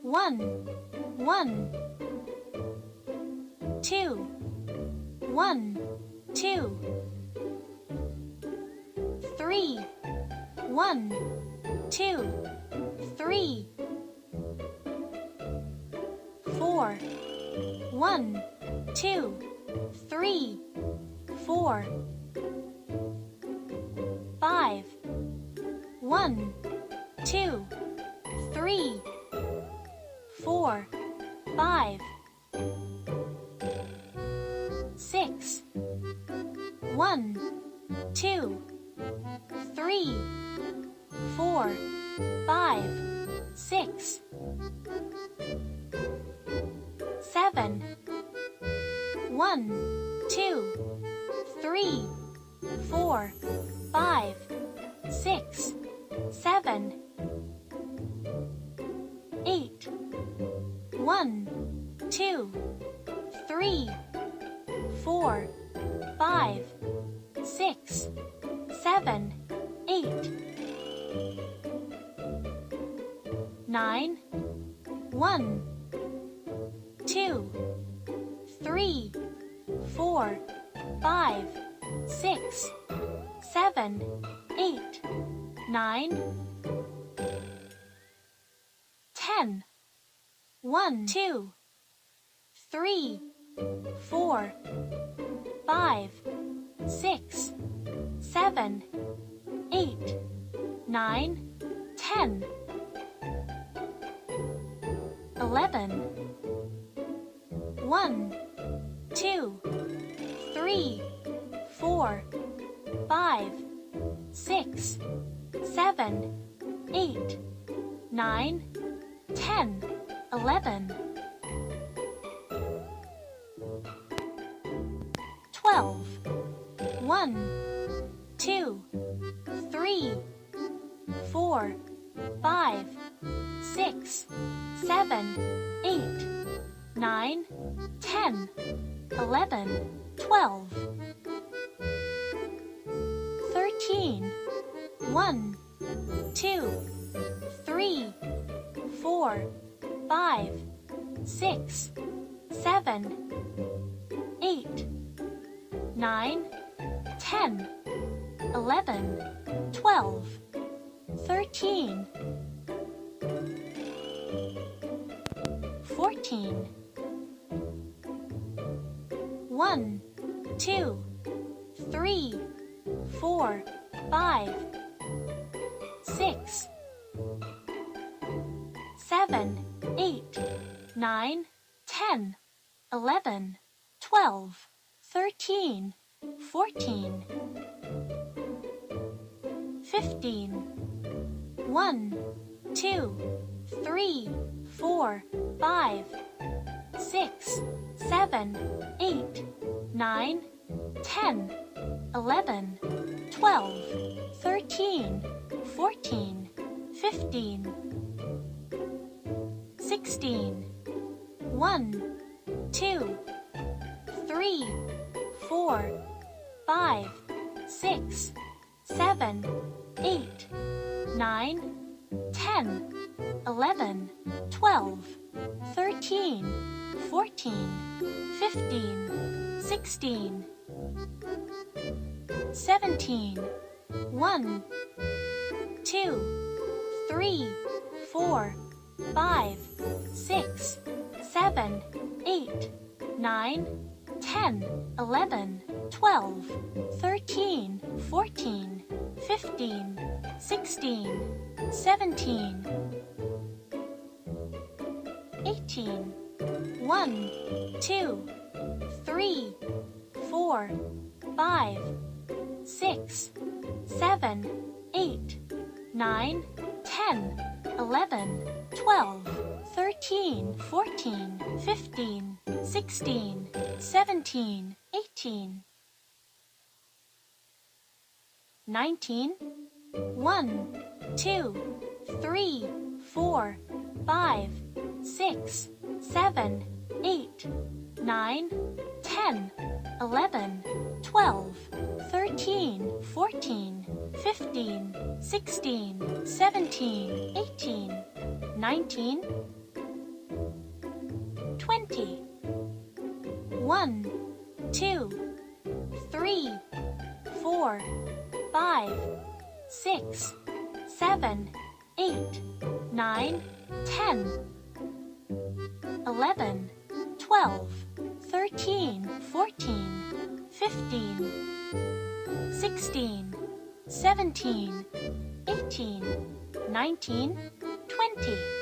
1, 1, 2, 1, 2, 3, 1, 2, 3, 4, 1, 2, 3, 4, 5, 1, 2, 3, 4, 5, 6, 1, 2, 3, 4, 5, 6, 7, 1, 2, 3, 4, 5, 6, 7, 8, 1, 2, 3, 4, 5, 6, 7, 8, 9, 1, 2, 3, 4, 5, 6, 7, 8, 9, 10, 1, 2, 3, 4, 5, 6, 7, 8, 9, 10, 11, 1, 2, 3, 4, 5, 6, 7, 8, 9, 10, 11, 12, 1, 2, 3, 4, 5, 6, 7, 8, 9, 10, 11, 12, 13, 1, 2, 3, 4, 5, 6, 7, 8, 9, 10, 11, 12, 13, 14, 1, 2, 3, 4, 5, 6, 7, 8, 9, 10, 11, 12, 13, 14, 15, 1, 2, 3, 4, 5, 6, 7, 8, 9, 10, 11, 12, 13, 14, 15, 16, 1, 2, 3, 4, 5, 6, 7, 8, 9, 10, 11, 12, 13, 14, 15, 16, 17, 1, 2, 3, 4, 5, 6, 7, 8, 9, 10, 11, 12, 13, 14, 15, 16, 17, 18, 1, 2, 3, 4, 5, 6, 7, 8, 9, 10, 11, 12, 13, 14, 15, 16, 17, 18, 19, 1, 2, 3, 4, 5, 6, 7, 8, 9, 10, 11, 12, 13, 14, 15, 16, 17, 18, 19, 1, 2, 3, 4, 5, 6, 7, 8, 9, 10, 11, 12, 13, 14, 15, 16, 17, 18, 19, 20.